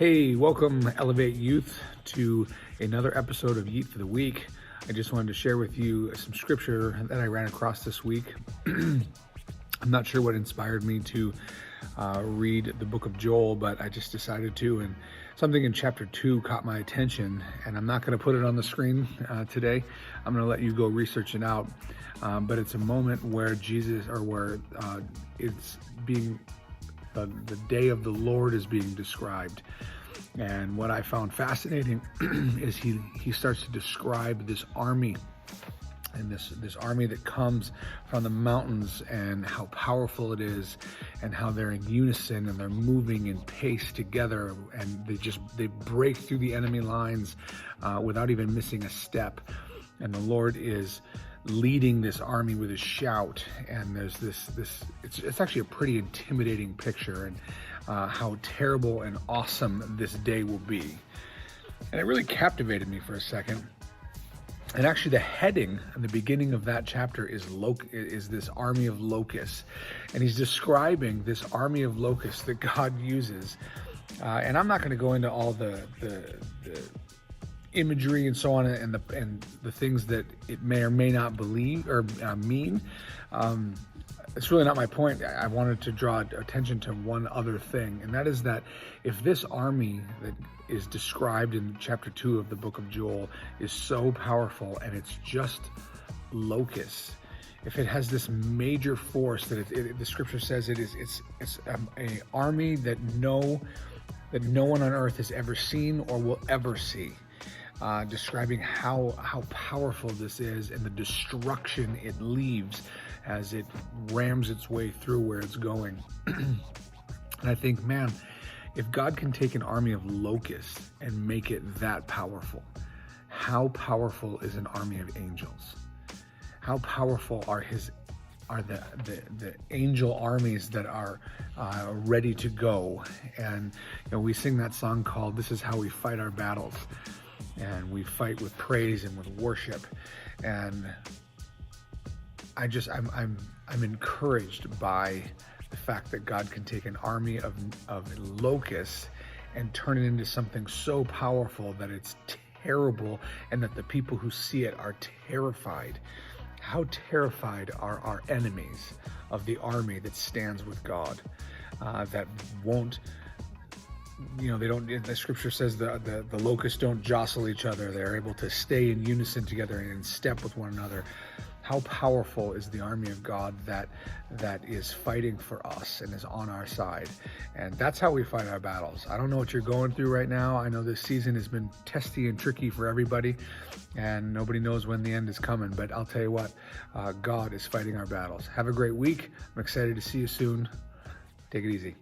Hey, welcome Elevate Youth to another episode of Yeet for the Week. I just wanted to share with you some scripture that I ran across this week. I'm not sure what inspired me to read the book of Joel, but I just decided to, and something in chapter 2 caught my attention, and I'm not going to put it on the screen today. I'm going to let you go research it out, but it's a moment where it's being the day of the Lord is being described. And what I found fascinating is he starts to describe this army, and this army that comes from the mountains, and how powerful it is, and how they're in unison and they're moving in pace together, and they break through the enemy lines without even missing a step. And the Lord is leading this army with a shout, and there's it's actually a pretty intimidating picture, and how terrible and awesome this day will be. And it really captivated me for a second. And actually the heading in the beginning of that chapter is this army of locusts, and he's describing this army of locusts that God uses, and I'm not going to go into all the imagery and so on, and the things that it may or may not believe or mean. It's really not my point. I wanted to draw attention to one other thing, and that is that if this army that is described in chapter 2 of the book of Joel is so powerful, and it's just locusts, if it has this major force that the scripture says it's an army that no one on earth has ever seen or will ever see. Describing how powerful this is and the destruction it leaves as it rams its way through where it's going. And I think, man, if God can take an army of locusts and make it that powerful, how powerful is an army of angels? How powerful are the angel armies that are ready to go? And we sing that song called "This Is How We Fight Our Battles." And we fight with praise and with worship. And I'm encouraged by the fact that God can take an army of locusts and turn it into something so powerful that it's terrible, and that the people who see it are terrified. How terrified are our enemies of the army that stands with God, that won't, they don't, the scripture says the locusts don't jostle each other. They're able to stay in unison together and in step with one another. How powerful is the army of God that is fighting for us and is on our side. And that's how we fight our battles. I don't know what you're going through right now. I know this season has been testy and tricky for everybody, and nobody knows when the end is coming. But I'll tell you what, God is fighting our battles. Have a great week. I'm excited to see you soon. Take it easy.